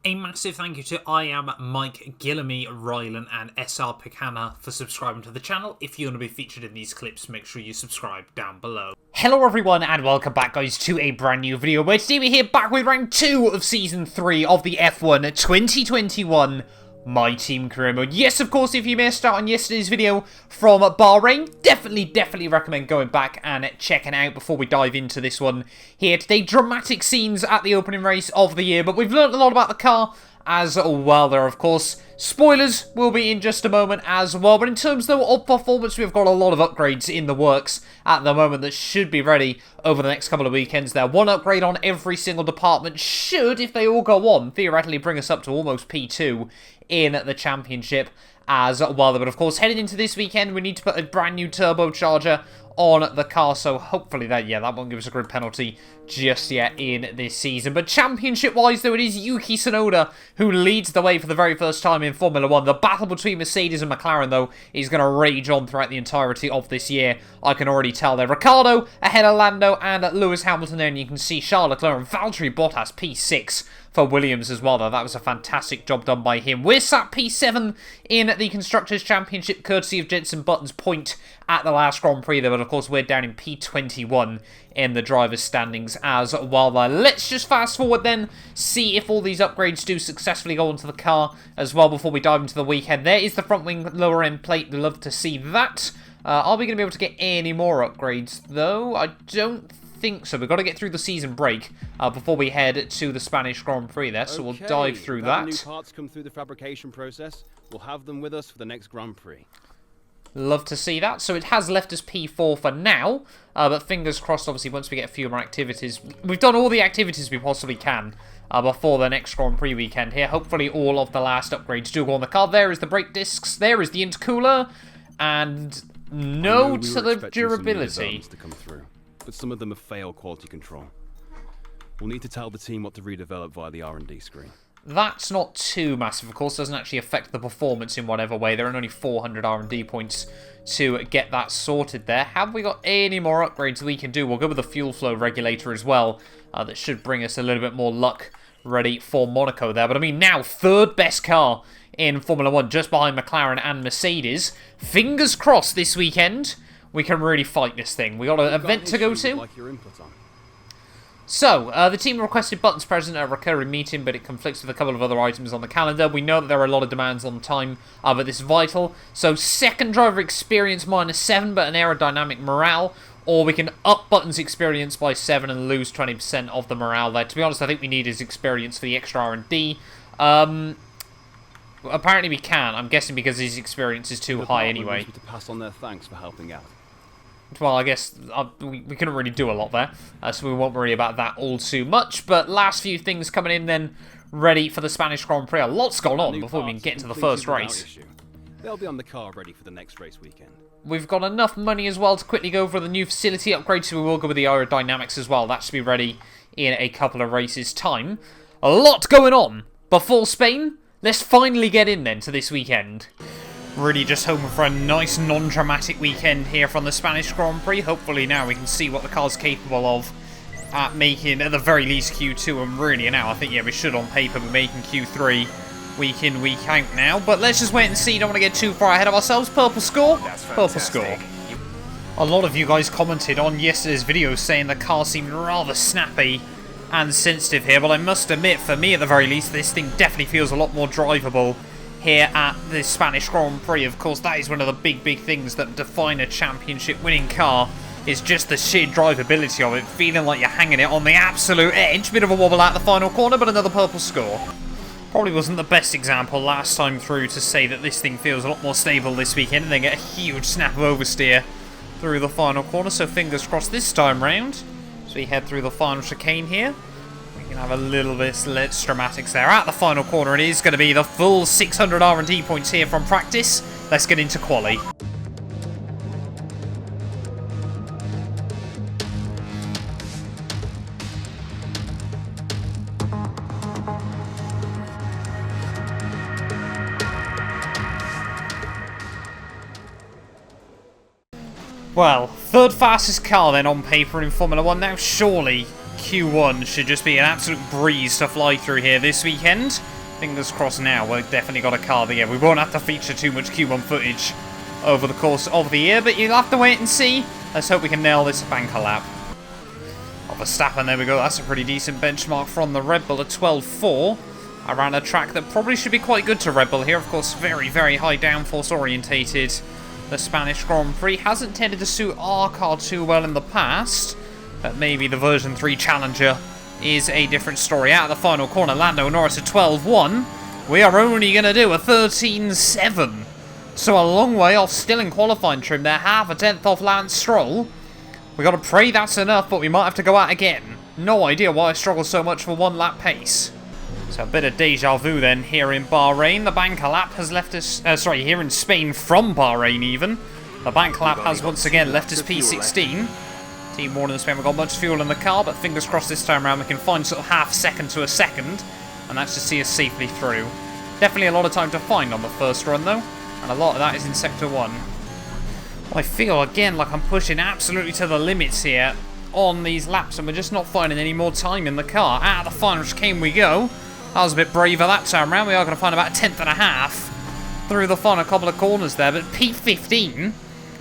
A massive thank you to I Am Mike, Gillamy, Rylan and SR Picana for subscribing to the channel. If you want to be featured in these clips, make sure you subscribe down below. Hello everyone and welcome back guys to a brand new video where today we're here back with round 2 of season 3 of the F1 2021 My Team Career Mode. Yes, of course, if you missed out on yesterday's video from Bahrain, definitely recommend going back and checking it out before we dive into this one here today. Dramatic scenes at the opening race of the year, but we've learned a lot about the car as well there, of course. Spoilers will be in just a moment as well, but in terms, though, of performance, we've got a lot of upgrades in the works at the moment that should be ready over the next couple of weekends there. One upgrade on every single department should, if they all go on, theoretically bring us up to almost P2 in the championship as well. But of course, heading into this weekend, we need to put a brand new turbocharger on the car, so hopefully that won't give us a grid penalty just yet in this season. But championship-wise, though, it is Yuki Tsunoda who leads the way for the very first time in Formula 1. The battle between Mercedes and McLaren, though, is going to rage on throughout the entirety of this year. I can already tell there. Ricciardo ahead of Lando and Lewis Hamilton there, and you can see Charles Leclerc and Valtteri Bottas P6 for Williams as well, though. That was a fantastic job done by him. We're sat P7 in the Constructors' Championship, courtesy of Jenson Button's point at the last Grand Prix there, but of course we're down in P21 in the drivers' standings as well there. Let's just fast forward then, see if all these upgrades do successfully go onto the car as well before we dive into the weekend. There is the front wing lower end plate, we'd love to see that. Are we going to be able to get any more upgrades though? I don't think so. We've got to get through the season break before we head to the Spanish Grand Prix there, so we'll dive through that. New parts come through the fabrication process. We'll have them with us for the next Grand Prix. Love to see that. So it has left us P4 for now, but fingers crossed, obviously, once we get a few more activities. We've done all the activities we possibly can before the next Grand Prix weekend here. Hopefully all of the last upgrades do go on the car. There is the brake discs, there is the intercooler, and no to the durability. To come through, but some of them have failed quality control. We'll need to tell the team what to redevelop via the R&D screen. That's not too massive, of course. Doesn't actually affect the performance in whatever way. There are only 400 R&D points to get that sorted there. Have we got any more upgrades we can do? We'll go with the fuel flow regulator as well. That should bring us a little bit more luck ready for Monaco there. But I mean, now third best car in Formula 1, just behind McLaren and Mercedes. Fingers crossed this weekend we can really fight this thing. We got an event to go to. Like your input on. So, the team requested Button's present at a recurring meeting, but it conflicts with a couple of other items on the calendar. We know that there are a lot of demands on time, but this is vital. So, second driver experience -7, but an aerodynamic morale. Or we can up Button's experience by 7 and lose 20% of the morale there. To be honest, I think we need his experience for the extra R&D. Apparently we can. I'm guessing because his experience is too high anyway. To pass on their thanks for helping out. Well, I guess we couldn't really do a lot there, so we won't worry about that all too much. But last few things coming in then, ready for the Spanish Grand Prix. A lot's gone on before we can get into the first race. They'll be on the car ready for the next race weekend. We've got enough money as well to quickly go for the new facility upgrade, so we will go with the aerodynamics as well. That should be ready in a couple of races' time. A lot going on before Spain. Let's finally get in then to this weekend. Really just hoping for a nice non-dramatic weekend here from the Spanish Grand Prix. Hopefully now we can see what the car's capable of at making, at the very least, Q2. And really now, I think, yeah, we should on paper be making Q3 week in, week out now. But let's just wait and see. Don't want to get too far ahead of ourselves. Purple score? Purple score. A lot of you guys commented on yesterday's video saying the car seemed rather snappy and sensitive here. But I must admit, for me at the very least, this thing definitely feels a lot more drivable here at the Spanish Grand Prix. Of course, that is one of the big things that define a championship winning car, is just the sheer drivability of it, feeling like you're hanging it on the absolute edge. Bit of a wobble out the final corner, but another purple score. Probably wasn't the best example last time through to say that this thing feels a lot more stable this weekend, and then get a huge snap of oversteer through the final corner, so fingers crossed this time round. So we head through the final chicane here. Have a little bit less dramatics there. At the final corner, it is going to be the full 600 R&D points here from practice. Let's get into quali. Well, third fastest car then on paper in Formula 1 now. Surely Q1 should just be an absolute breeze to fly through here this weekend. Fingers crossed now, we've definitely got a car there. We won't have to feature too much Q1 footage over the course of the year, but you'll have to wait and see. Let's hope we can nail this banker lap. Oh, Verstappen, there we go. That's a pretty decent benchmark from the Red Bull, a 12.4. Around a track that probably should be quite good to Red Bull here. Of course, very, very high downforce orientated. The Spanish Grand Prix hasn't tended to suit our car too well in the past, but maybe the version 3 Challenger is a different story. Out of the final corner, Lando Norris a 12.1. We are only going to do a 13.7. So a long way off, still in qualifying trim there. Half a tenth off Lance Stroll. We got to pray that's enough, but we might have to go out again. No idea why I struggle so much for one lap pace. So a bit of deja vu then here in Bahrain. The banker lap has left us... here in Spain from Bahrain even. The banker lap has once again left us P16. Team Warner in Spain, we've got much fuel in the car, but fingers crossed this time around we can find sort of half second to a second. And that's to see us safely through. Definitely a lot of time to find on the first run though. And a lot of that is in Sector 1. I feel again like I'm pushing absolutely to the limits here on these laps, and we're just not finding any more time in the car. Out of the final chicane we go. I was a bit braver that time around. We are going to find about a tenth and a half through the final couple of corners there. But P15,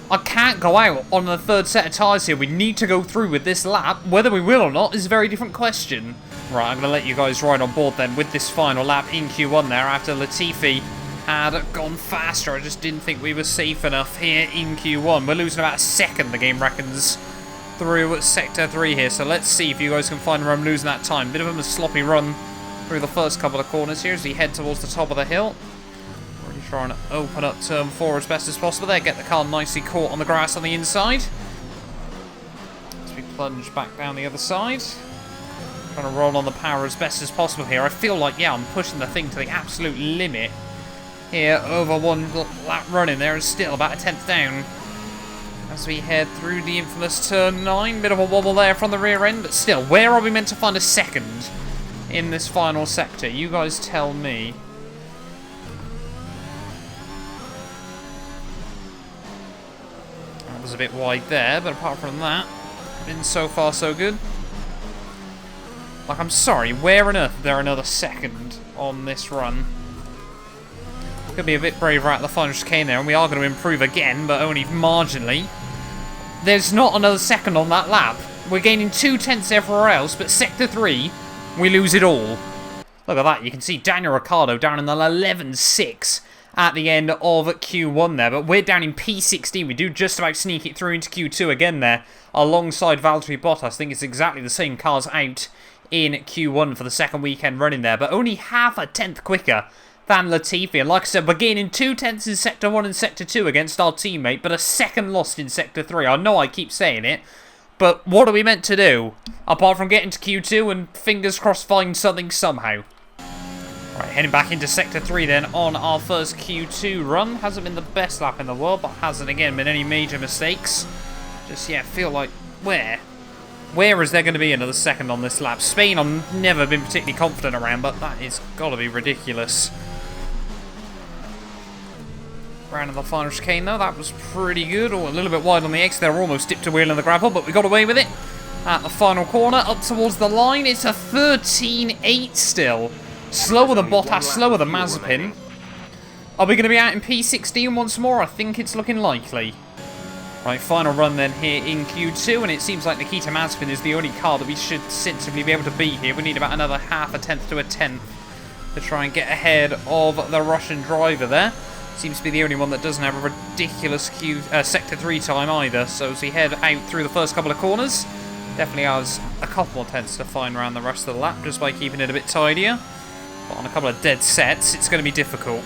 I can't go out on the third set of tyres here. We need to go through with this lap. Whether we will or not is a very different question. Right, I'm going to let you guys ride on board then with this final lap in Q1 there after Latifi had gone faster. I just didn't think we were safe enough here in Q1. We're losing about a second, the game reckons, through Sector 3 here. So let's see if you guys can find where I'm losing that time. Bit of a sloppy run through the first couple of corners here as we head towards the top of the hill. Really trying to open up turn 4 as best as possible there. Get the car nicely caught on the grass on the inside. As we plunge back down the other side. Trying to roll on the power as best as possible here. I feel like, yeah, I'm pushing the thing to the absolute limit here over one lap running there, and still about a tenth down as we head through the infamous turn 9. Bit of a wobble there from the rear end, but still, where are we meant to find a second in this final sector? You guys tell me. That was a bit wide there, but apart from that, been so far so good. Like, I'm sorry, where on earth is there another second on this run? Could be a bit braver at the final chicane there, and we are going to improve again, but only marginally. There's not another second on that lap. We're gaining 2 tenths everywhere else, but Sector 3, we lose it all. Look at that, you can see Daniel Ricciardo down in the 11.6 at the end of Q1 there, but we're down in P16. We do just about sneak it through into Q2 again there, alongside Valtteri Bottas. I think it's exactly the same cars out in Q1 for the second weekend running there, but only half a tenth quicker than Latifi. And like I said, we're gaining 2 tenths in Sector 1 and Sector 2 against our teammate, but a second lost in Sector 3. I know I keep saying it, but what are we meant to do? Apart from getting to Q2 and fingers crossed find something somehow. Right, heading back into Sector 3 then on our first Q2 run. Hasn't been the best lap in the world, but hasn't again been any major mistakes. Just, yeah, feel like, where is there going to be another second on this lap? Spain I've never been particularly confident around, but that is got to be ridiculous. Round of the final chicane though, that was pretty good. Oh, a little bit wide on the X there, almost dipped a wheel in the gravel, but we got away with it. At the final corner, up towards the line, it's a 13.8 still. Slower than Bottas, slower than Mazepin. Are we going to be out in P16 once more? I think it's looking likely. Right, final run then here in Q2, and it seems like Nikita Mazepin is the only car that we should sensibly be able to beat here. We need about another half a tenth to a tenth to try and get ahead of the Russian driver there. Seems to be the only one that doesn't have a ridiculous Sector 3 time either. So as we head out through the first couple of corners, definitely has a couple more tenths to find around the rest of the lap just by keeping it a bit tidier. But on a couple of dead sets, it's going to be difficult.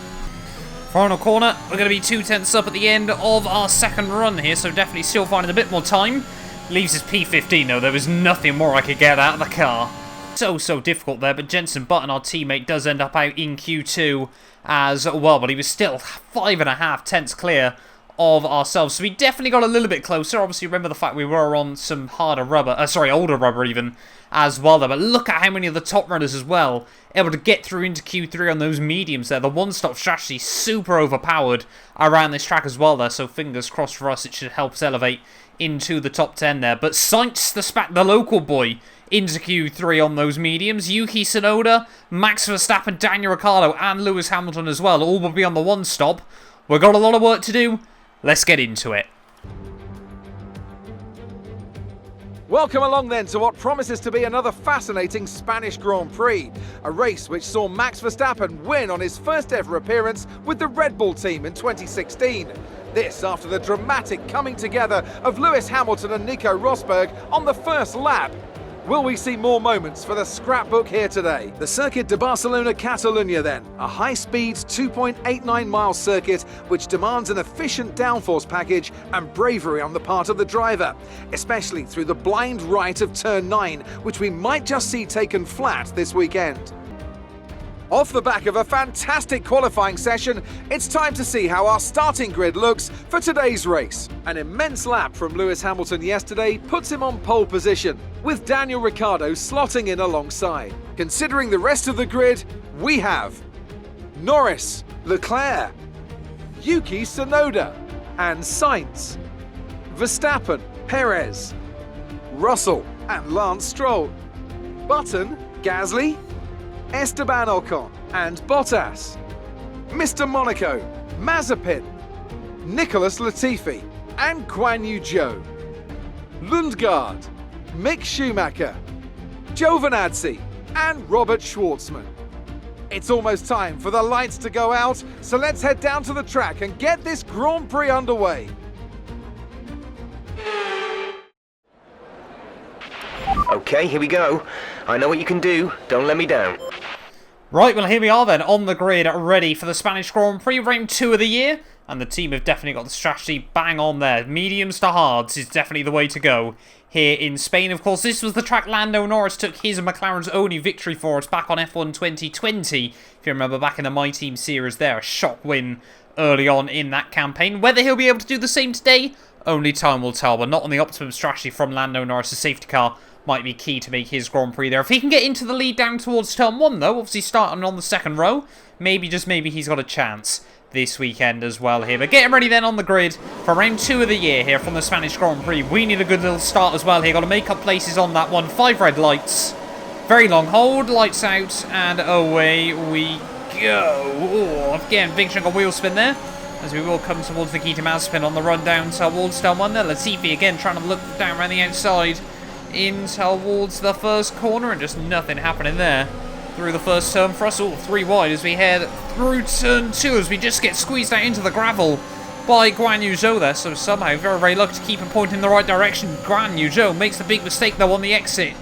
Final corner, we're going to be 2 tenths up at the end of our second run here, so definitely still finding a bit more time. Leaves us P15 though, there was nothing more I could get out of the car. So difficult there, but Jenson Button, our teammate, does end up out in Q2 as well, but he was still 5.5 tenths clear of ourselves, so we definitely got a little bit closer. Obviously, remember the fact we were on some harder rubber, older rubber even, as well there, but look at how many of the top runners as well able to get through into Q3 on those mediums there. The one-stop strategy super overpowered around this track as well there, so fingers crossed for us, it should help us elevate into the top 10 there. But Sainz, the local boy, into Q3 on those mediums. Yuki Tsunoda, Max Verstappen, Daniel Ricciardo, and Lewis Hamilton as well. All will be on the one stop. We've got a lot of work to do. Let's get into it. Welcome along then to what promises to be another fascinating Spanish Grand Prix, a race which saw Max Verstappen win on his first ever appearance with the Red Bull team in 2016. This after the dramatic coming together of Lewis Hamilton and Nico Rosberg on the first lap. Will we see more moments for the scrapbook here today? The Circuit de Barcelona-Catalunya then, a high-speed 2.89-mile circuit which demands an efficient downforce package and bravery on the part of the driver, especially through the blind right of turn 9, which we might just see taken flat this weekend. Off the back of a fantastic qualifying session, it's time to see how our starting grid looks for today's race. An immense lap from Lewis Hamilton yesterday puts him on pole position, with Daniel Ricciardo slotting in alongside. Considering the rest of the grid, we have Norris, Leclerc, Yuki Tsunoda, and Sainz, Verstappen, Perez, Russell, and Lance Stroll, Button, Gasly, Esteban Ocon and Bottas, Mr. Monaco, Mazepin, Nicholas Latifi and Guan Yu Zhou, Lundgaard, Mick Schumacher, Giovinazzi and Robert Schwartzman. It's almost time for the lights to go out, so let's head down to the track and get this Grand Prix underway. Okay, here we go. I know what you can do. Don't let me down. Right, well here we are then, on the grid, ready for the Spanish Grand Prix, round 2 of the year. And the team have definitely got the strategy bang on there. Mediums to hards is definitely the way to go here in Spain. Of course, this was the track Lando Norris took his and McLaren's only victory for us back on F1 2020. If you remember back in the My Team series there, a shock win early on in that campaign. Whether he'll be able to do the same today, only time will tell. But not on the optimum strategy from Lando Norris. The safety car might be key to make his Grand Prix there. If he can get into the lead down towards turn 1 though, obviously starting on the second row, maybe, just maybe, he's got a chance this weekend as well here. But getting ready then on the grid for round 2 of the year here from the Spanish Grand Prix. We need a good little start as well here. Got to make up places on that one. 5 red lights. Very long hold. Lights out. And away we go. Oh, again, big chunk of wheel spin there, as we will come towards the key to Mazepin on the run down towards turn 1 there. Latifi again trying to look down around the outside in towards the first corner, and just nothing happening there through the first turn for us. All 3 wide as we head through turn 2, as we just get squeezed out into the gravel by Guan Yu Zhou there. So somehow very, very lucky to keep him pointing in the right direction. Guan Yu Zhou makes the big mistake though on the exit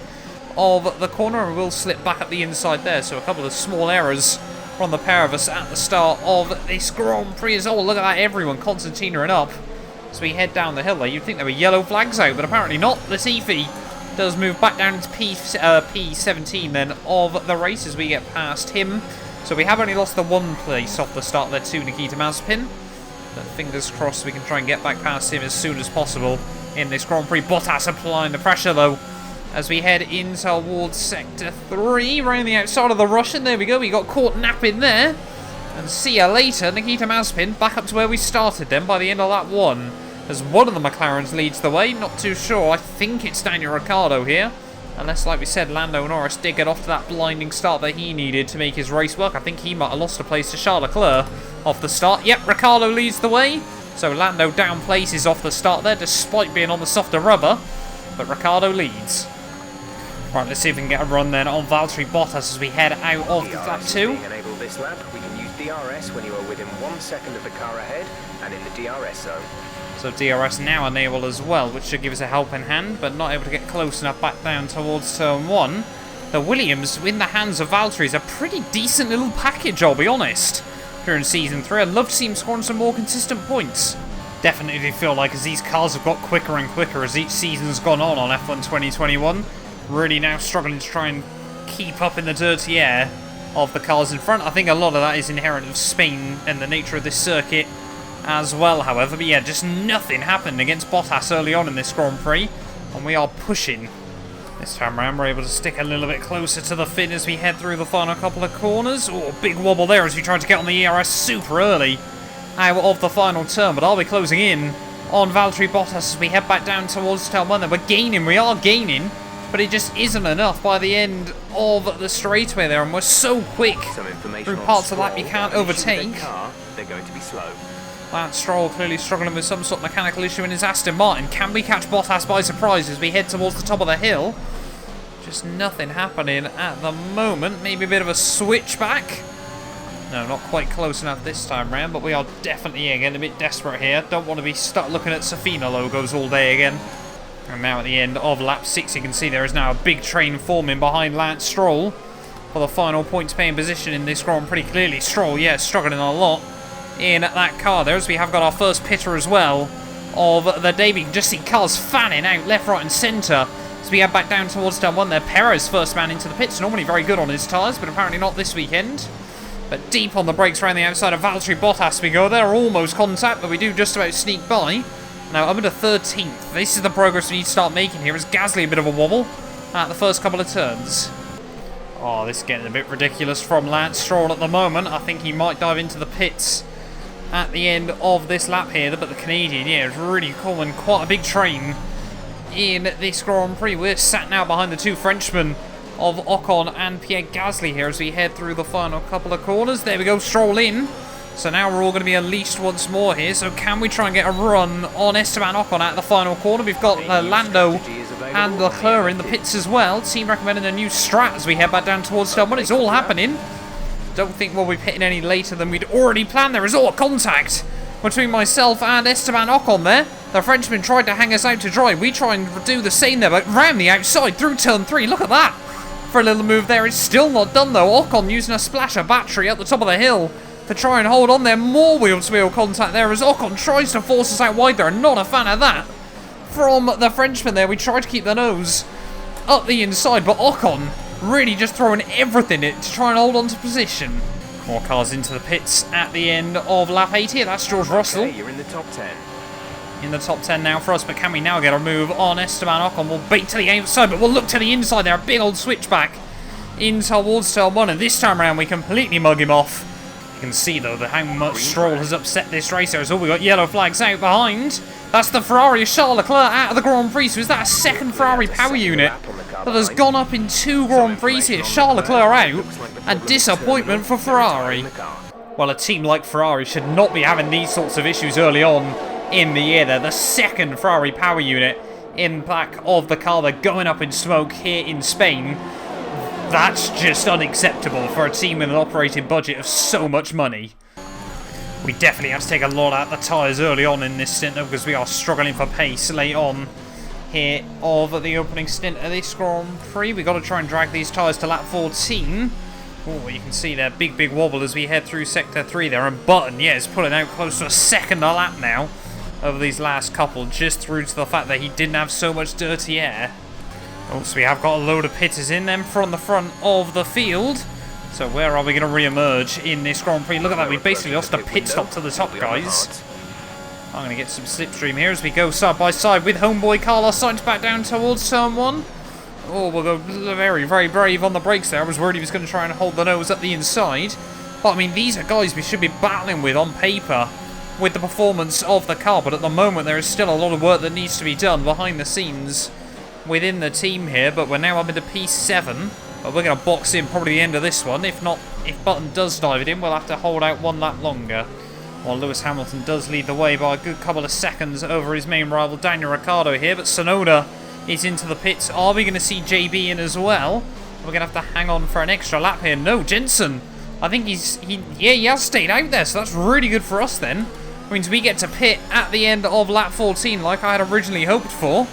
of the corner, and will slip back up the inside there. So a couple of small errors from the pair of us at the start of this Grand Prix. As oh, look at that, everyone concertinaing up as we head down the hill there. You'd think there were yellow flags out, but apparently not. Latifi does move back down into P17 then of the race as we get past him. So we have only lost the 1 place off the start there to Nikita Mazepin. But fingers crossed we can try and get back past him as soon as possible in this Grand Prix. Bottas applying the pressure though as we head in towards Sector 3, around the outside of the Russian. There we go, we got caught napping there. And see ya later, Nikita Mazepin back up to where we started then by the end of lap 1. As one of the McLarens leads the way. Not too sure. I think it's Daniel Ricciardo here. Unless, like we said, Lando Norris did get off to that blinding start that he needed to make his race work. I think he might have lost a place to Charles Leclerc off the start. Yep, Ricciardo leads the way. So Lando down places off the start there, despite being on the softer rubber. But Ricciardo leads. Right, let's see if we can get a run then on Valtteri Bottas as we head out of lap 2. Enable this lap. We can use DRS when you are within 1 second of the car ahead and in the DRS zone. So DRS now enabled as well, which should give us a helping hand, but not able to get close enough back down towards turn 1. The Williams, in the hands of Valtteri, is a pretty decent little package, I'll be honest, here in Season 3. I'd love to see him scoring some more consistent points. Definitely feel like as these cars have got quicker and quicker as each season's gone on F1 2021, really now struggling to try and keep up in the dirty air of the cars in front. I think a lot of that is inherent of Spain and the nature of this circuit as well, however. But yeah, just nothing happened against Bottas early on in this Grand Prix, and we are pushing. This time around, we're able to stick a little bit closer to the fin as we head through the final couple of corners. Oh, big wobble there as we try to get on the ERS super early out of the final turn, but are we closing in on Valtteri Bottas as we head back down towards turn 1? Then we're gaining, we are gaining but it just isn't enough by the end of the straightaway there, and we're so quick through parts of the lap you can't overtake. They're going to be slow. Lance Stroll clearly struggling with some sort of mechanical issue in his Aston Martin. Can we catch Bottas by surprise as we head towards the top of the hill? Just nothing happening at the moment. Maybe a bit of a switchback. No, not quite close enough this time round, but we are definitely getting a bit desperate here. Don't want to be stuck looking at Safina logos all day again. And now at the end of lap 6, you can see there is now a big train forming behind Lance Stroll for the final points-paying position in this Grand Prix. Clearly, Stroll, yeah, struggling a lot in that car there, as we have got our first pitter as well of the day. We can just see cars fanning out left, right and centre as we head back down towards turn 1 there. Perez, first man into the pits, normally very good on his tyres, but apparently not this weekend. But deep on the brakes around the outside of Valtteri Bottas we go. They're almost contact, but we do just about sneak by. Now up into 13th. This is the progress we need to start making here, as Gasly a bit of a wobble at the first couple of turns. Oh, this is getting a bit ridiculous from Lance Stroll at the moment. I think he might dive into the pits at the end of this lap here, but the Canadian, yeah, is really calling quite a big train in this Grand Prix. We're sat now behind the two Frenchmen of Ocon and Pierre Gasly here as we head through the final couple of corners. There we go, Stroll in. So now we're all going to be unleashed once more here. So can we try and get a run on Esteban Ocon at the final corner? We've got Lando and Leclerc in the pits as well. Team recommending a new strat as we head back down towards turn 1. It's all happening. Don't think we'll be pitting any later than we'd already planned. There is all a contact between myself and Esteban Ocon there. The Frenchman tried to hang us out to dry. We try and do the same there, but round the outside through turn 3. Look at that. For a little move there. It's still not done though. Ocon using a splash of battery at the top of the hill to try and hold on there. More wheel-to-wheel contact there as Ocon tries to force us out wide there. Not a fan of that from the Frenchman there. We tried to keep the nose up the inside, but Ocon really just throwing everything in to try and hold on to position. More cars into the pits at the end of lap 8 here. That's George Russell. You're in the top 10. In the top 10 now for us, but can we now get a move on Esteban Ocon? We'll bait to the outside, but we'll look to the inside there. A big old switchback in towards turn 1, and this time around we completely mug him off. You can see though how much Stroll has upset this racer. So we got yellow flags out behind. That's the Ferrari of Charles Leclerc out of the Grand Prix. So is that a second Ferrari power unit that has gone up in 2 Grand Prix here? Charles Leclerc out, and disappointment for Ferrari. Well, a team like Ferrari should not be having these sorts of issues early on in the year. They're the second Ferrari power unit in back of the car. They're going up in smoke here in Spain. That's just unacceptable for a team with an operating budget of so much money. We definitely have to take a lot out of the tyres early on in this stint, because we are struggling for pace late on here of the opening stint of this Grand Prix. We've got to try and drag these tyres to lap 14. Oh, you can see there, big wobble as we head through Sector 3 there. And Button, yeah, is pulling out close to a second a lap now over these last couple, just through to the fact that he didn't have so much dirty air. Also, we have got a load of pitters in them from the front of the field. So where are we going to re-emerge in this Grand Prix? Look at that, we basically lost a pit stop to the top, guys. I'm going to get some slipstream here as we go side by side with homeboy Carlos Sainz back down towards turn 1. Oh, we'll go very brave on the brakes there. I was worried he was going to try and hold the nose at the inside. But, I mean, these are guys we should be battling with on paper with the performance of the car. But at the moment, there is still a lot of work that needs to be done behind the scenes within the team here. But we're now up into P7. But we're going to box in probably the end of this one. If not, if Button does dive it in, we'll have to hold out one lap longer. While Lewis Hamilton does lead the way by a good couple of seconds over his main rival Daniel Ricciardo here. But Tsunoda is into the pits. Are we going to see JB in as well? We're going to have to hang on for an extra lap here. No, Jensen. I think he has stayed out there, so that's really good for us then. It means we get to pit at the end of lap 14 like I had originally hoped for.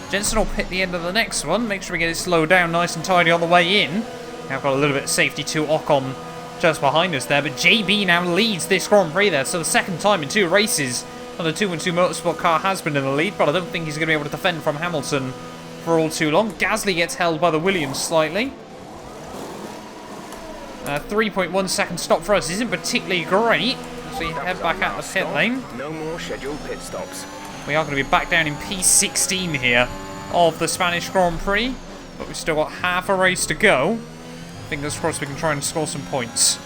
Jensen will pit the end of the next one. Make sure we get it slowed down nice and tidy on the way in. Now I've got a little bit of safety to Ocon just behind us there. But JB now leads this Grand Prix there. So the second time in 2 races that a 2-2 Motorsport car has been in the lead. But I don't think he's going to be able to defend from Hamilton for all too long. Gasly gets held by the Williams slightly. 3.1 second stop for us isn't particularly great. So we head back out the pit lane. No more scheduled pit stops. We are going to be back down in P16 here of the Spanish Grand Prix. But we've still got half a race to go. Fingers crossed we can try and score some points.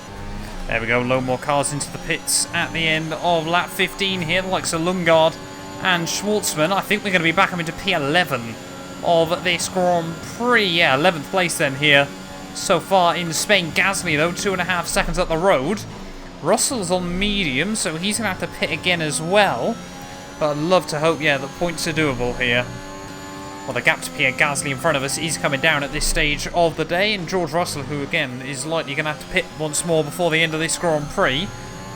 There we go, load more cars into the pits at the end of lap 15 here. The likes of Lundgaard and Schwartzman. I think we're going to be back up into P11 of this Grand Prix. Yeah, 11th place then here so far in Spain. Gasly, though, 2.5 seconds up the road. Russell's on medium, so he's going to have to pit again as well. But I'd love to hope, yeah, that points are doable here. Well, the gap to Pierre Gasly in front of us is coming down at this stage of the day. And George Russell, who, again, is likely going to have to pit once more before the end of this Grand Prix.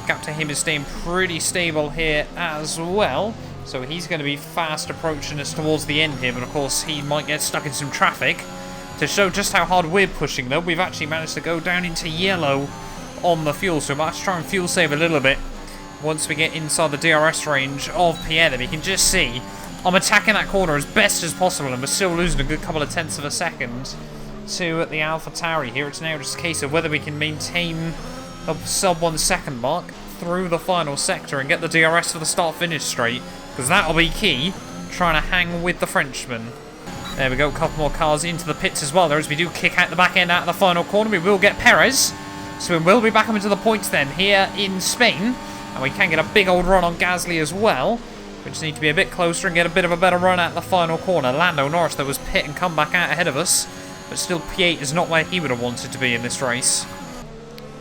Gap to him is staying pretty stable here as well. So he's going to be fast approaching us towards the end here. But, of course, he might get stuck in some traffic. To show just how hard we're pushing, though, we've actually managed to go down into yellow on the fuel. So we might have to try and fuel save a little bit once we get inside the DRS range of Pierre. Then we can just see I'm attacking that corner as best as possible, and we're still losing a good couple of tenths of a second to the AlphaTauri here. It's now just a case of whether we can maintain the sub 1 second mark through the final sector and get the DRS for the start-finish straight, because that'll be key, trying to hang with the Frenchman. There we go, a couple more cars into the pits as well there, as we do kick out the back end out of the final corner. We will get Perez, so we will be back up into the points then here in Spain, and we can get a big old run on Gasly as well. We just need to be a bit closer and get a bit of a better run at the final corner. Lando Norris, though, was pit and come back out ahead of us, but still P8 is not where he would have wanted to be in this race.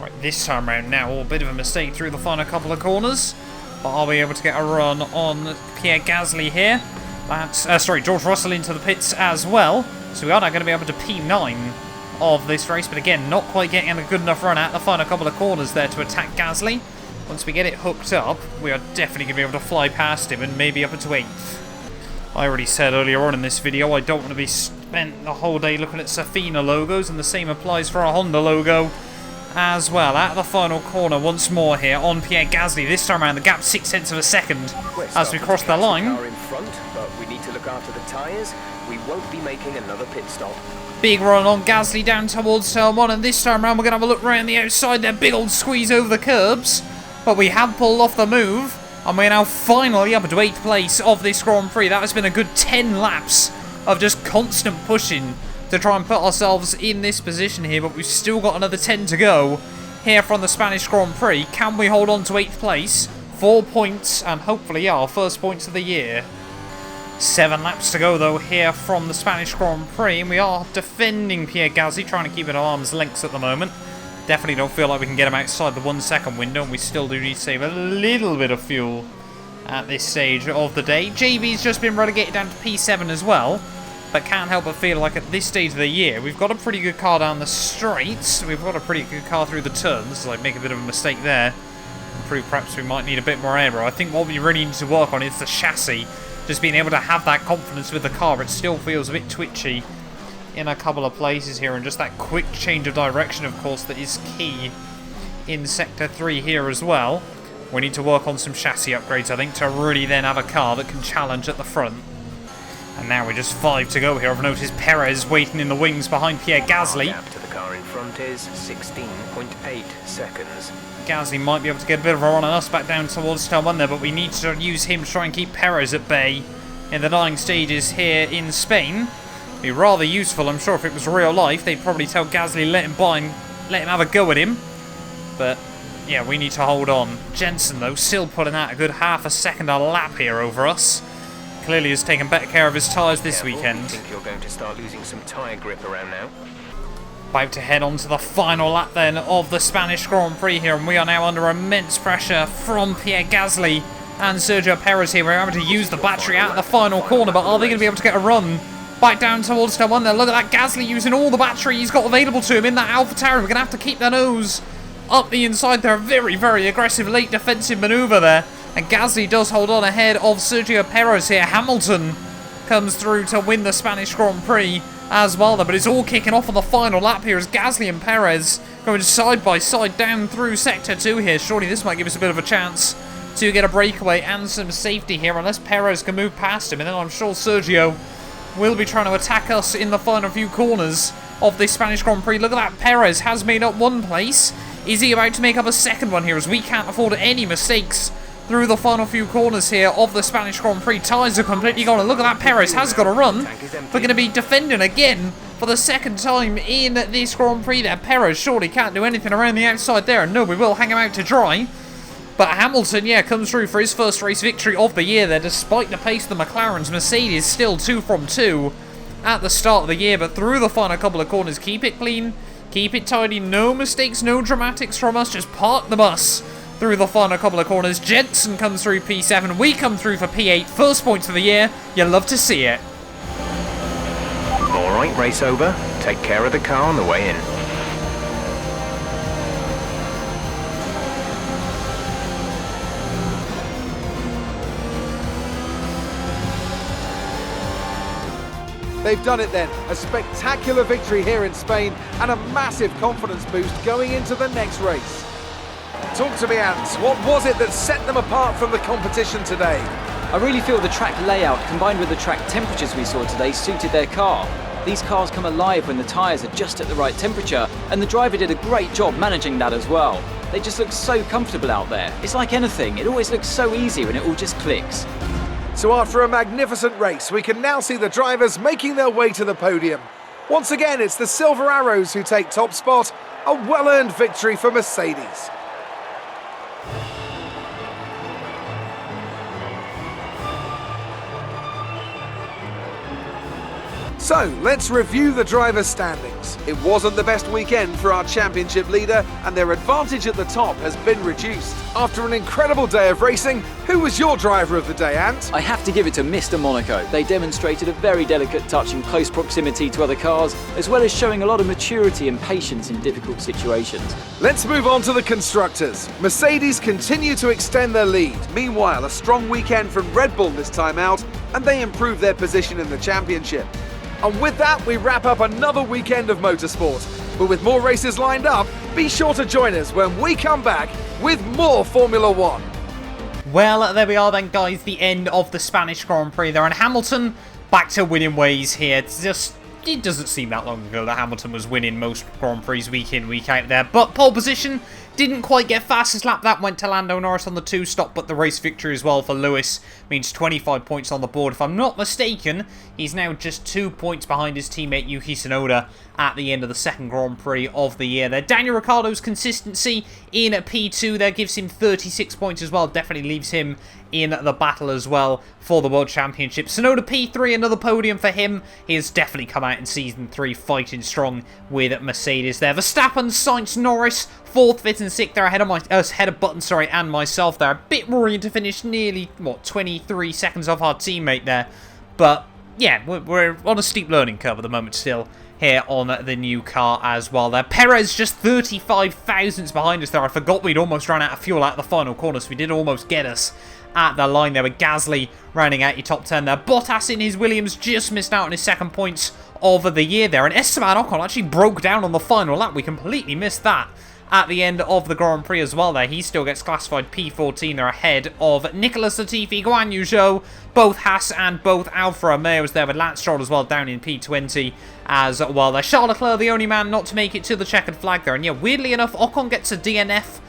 Right, this time around now, a bit of a mistake through the final couple of corners, but I'll be able to get a run on Pierre Gasly here. That's, George Russell into the pits as well, so we are now going to be able to P9 of this race, but again, not quite getting a good enough run at the final couple of corners there to attack Gasly. Once we get it hooked up, we are definitely going to be able to fly past him and maybe up into 8th. I already said earlier on in this video, I don't want to be spent the whole day looking at Safina logos, and the same applies for a Honda logo as well. At the final corner once more here on Pierre Gasly. This time around, the gap 6 tenths of a second as we cross the line. In front, but we need to look after the tyres. We won't be making another pit stop. Big run on Gasly down towards turn 1, and this time around we're going to have a look around the outside there. Big old squeeze over the curbs. But we have pulled off the move, and we're now finally up into 8th place of this Grand Prix. That has been a good 10 laps of just constant pushing to try and put ourselves in this position here, but we've still got another 10 to go here from the Spanish Grand Prix. Can we hold on to 8th place? 4 points, and hopefully our first points of the year. 7 laps to go, though, here from the Spanish Grand Prix, and we are defending Pierre Gasly, trying to keep it at arm's length at the moment. Definitely don't feel like we can get him outside the 1 second window, and we still do need to save a little bit of fuel at this stage of the day. JB's just been relegated down to P7 as well, but can't help but feel like at this stage of the year, we've got a pretty good car down the straights, we've got a pretty good car through the turns, so I make a bit of a mistake there. Perhaps we might need a bit more aero. I think what we really need to work on is the chassis, just being able to have that confidence with the car. It still feels a bit twitchy in a couple of places here, and just that quick change of direction, of course, that is key in Sector 3 here as well. We need to work on some chassis upgrades, I think, to really then have a car that can challenge at the front. And now we're just 5 to go here. I've noticed Perez waiting in the wings behind Pierre Gasly. Gap to the car in front is 16.8 seconds. Gasly might be able to get a bit of a run on us back down towards turn 1 there, but we need to use him to try and keep Perez at bay in the dying stages here in Spain. Be rather useful. I'm sure if it was real life, they'd probably tell Gasly let him by and let him have a go at him. But yeah, we need to hold on. Jensen, though, still putting out a good half a second a lap here over us. Clearly has taken better care of his tyres this weekend. I think you're going to start losing some tyre grip around now. About to head on to the final lap then of the Spanish Grand Prix here, and we are now under immense pressure from Pierre Gasly and Sergio Perez here. We're able to use the battery out of the final corner, but are they going to be able to get a run back down towards turn 1 there? Look at that, Gasly using all the battery he's got available to him in that AlphaTauri. We're going to have to keep the nose up the inside there. Very, very aggressive late defensive manoeuvre there. And Gasly does hold on ahead of Sergio Perez here. Hamilton comes through to win the Spanish Grand Prix as well there. But it's all kicking off on the final lap here as Gasly and Perez going side by side down through Sector 2 here. Surely this might give us a bit of a chance to get a breakaway and some safety here, unless Perez can move past him. And then I'm sure Sergio will be trying to attack us in the final few corners of this Spanish Grand Prix. Look at that, Perez has made up 1 place. Is he about to make up a second one here, as we can't afford any mistakes through the final few corners here of the Spanish Grand Prix. Tyres are completely gone, and look at that, Perez has got a run. We're going to be defending again for the second time in this Grand Prix there. Perez surely can't do anything around the outside there, and no, we will hang him out to dry. But Hamilton, yeah, comes through for his first race victory of the year there, despite the pace of the McLarens. Mercedes still 2 from 2 at the start of the year, but through the final couple of corners, keep it clean, keep it tidy, no mistakes, no dramatics from us, just park the bus through the final couple of corners. Jensen comes through P7, we come through for P8, first points of the year, you love to see it. Alright, race over. Take care of the car on the way in. They've done it then. A spectacular victory here in Spain and a massive confidence boost going into the next race. Talk to me, Ant. What was it that set them apart from the competition today? I really feel the track layout combined with the track temperatures we saw today suited their car. These cars come alive when the tyres are just at the right temperature, and the driver did a great job managing that as well. They just look so comfortable out there. It's like anything, it always looks so easy when it all just clicks. So after a magnificent race, we can now see the drivers making their way to the podium. Once again, it's the Silver Arrows who take top spot, a well-earned victory for Mercedes. So, let's review the drivers' standings. It wasn't the best weekend for our championship leader, and their advantage at the top has been reduced. After an incredible day of racing, who was your driver of the day, Ant? I have to give it to Mr. Monaco. They demonstrated a very delicate touch in close proximity to other cars, as well as showing a lot of maturity and patience in difficult situations. Let's move on to the constructors. Mercedes continue to extend their lead. Meanwhile, a strong weekend from Red Bull this time out, and they improve their position in the championship. And with that, we wrap up another weekend of motorsport. But with more races lined up, be sure to join us when we come back with more Formula One. Well, there we are then, guys, the end of the Spanish Grand Prix there. And Hamilton back to winning ways here. It doesn't seem that long ago that Hamilton was winning most Grand Prix week in, week out there. But pole position didn't quite get fastest lap. That went to Lando Norris on the 2-stop, but the race victory as well for Lewis means 25 points on the board. If I'm not mistaken, he's now just 2 points behind his teammate Yuki Tsunoda at the end of the second Grand Prix of the year there. Daniel Ricciardo's consistency in P2 there gives him 36 points as well. Definitely leaves him in the battle as well for the World Championship. Tsunoda P3, another podium for him. He has definitely come out in Season 3 fighting strong with Mercedes there. Verstappen, Sainz, Norris, 4th, 5th and 6th there ahead of Button, and myself there. A bit worrying to finish nearly, 23 seconds off our teammate there. But, yeah, we're on a steep learning curve at the moment still here on the new car as well there. Perez just 35 thousandths behind us there. I forgot we'd almost run out of fuel at the final corner, so we did almost get us at the line there with Gasly rounding out your top 10 there. Bottas in his Williams just missed out on his second points of the year there. And Esteban Ocon actually broke down on the final lap. We completely missed that at the end of the Grand Prix as well there. He still gets classified P14 there ahead of Nicholas Latifi, Guan Yu Zhou, both Haas and both Alfa Romeos there, with Lance Stroll as well down in P20 as well there. Charles Leclerc, the only man not to make it to the checkered flag there. And yeah, weirdly enough, Ocon gets a DNF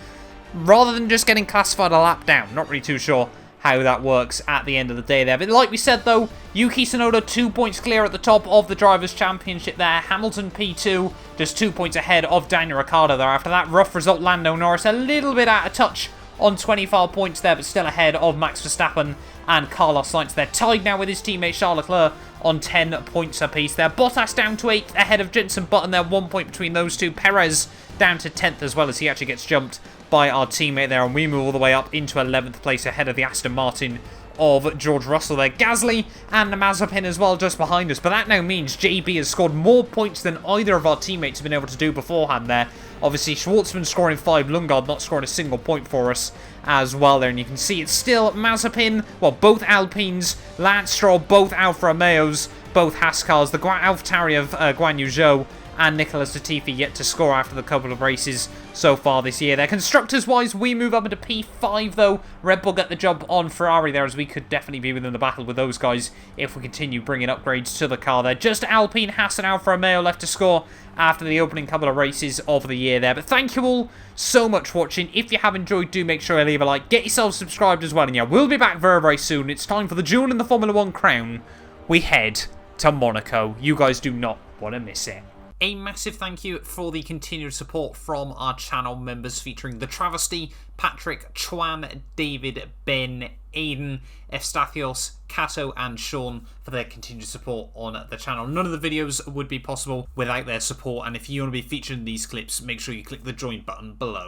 rather than just getting classified a lap down. Not really too sure how that works at the end of the day there. But like we said though, Yuki Tsunoda 2 points clear at the top of the Drivers' Championship there. Hamilton P2, just 2 points ahead of Daniel Ricciardo there. After that rough result, Lando Norris a little bit out of touch on 25 points there, but still ahead of Max Verstappen and Carlos Sainz. They're tied now with his teammate Charles Leclerc on 10 points apiece there. Bottas down to 8th ahead of Jenson Button there, 1 point between those two. Perez down to 10th as well, as he actually gets jumped by our teammate there, and we move all the way up into 11th place ahead of the Aston Martin of George Russell there. Gasly and Mazepin as well just behind us, but that now means JB has scored more points than either of our teammates have been able to do beforehand there. Obviously Schwartzman scoring 5, Lundgaard not scoring a single point for us as well there, and you can see it's still Mazepin, well, both Alpines, Lance Stroll, both Alfa Romeos, both Haas cars, the AlphaTauri of Guan Yu Zhou and Nicholas Latifi yet to score after the couple of races so far this year there. Constructors-wise, we move up into P5 though. Red Bull get the job on Ferrari there, as we could definitely be within the battle with those guys if we continue bringing upgrades to the car there. Just Alpine, Haas and Alfa Romeo left to score after the opening couple of races of the year there. But thank you all so much for watching. If you have enjoyed, do make sure you leave a like. Get yourself subscribed as well. And yeah, we'll be back very, very soon. It's time for the jewel in the Formula 1 crown. We head to Monaco. You guys do not want to miss it. a massive thank you for the continued support from our channel members, featuring The Travesty, Patrick, Chuan, David, Ben, Aiden, Eustathios, Kato and Sean for their continued support on the channel. None of the videos would be possible without their support, and if you want to be featured in these clips, make sure you click the join button below.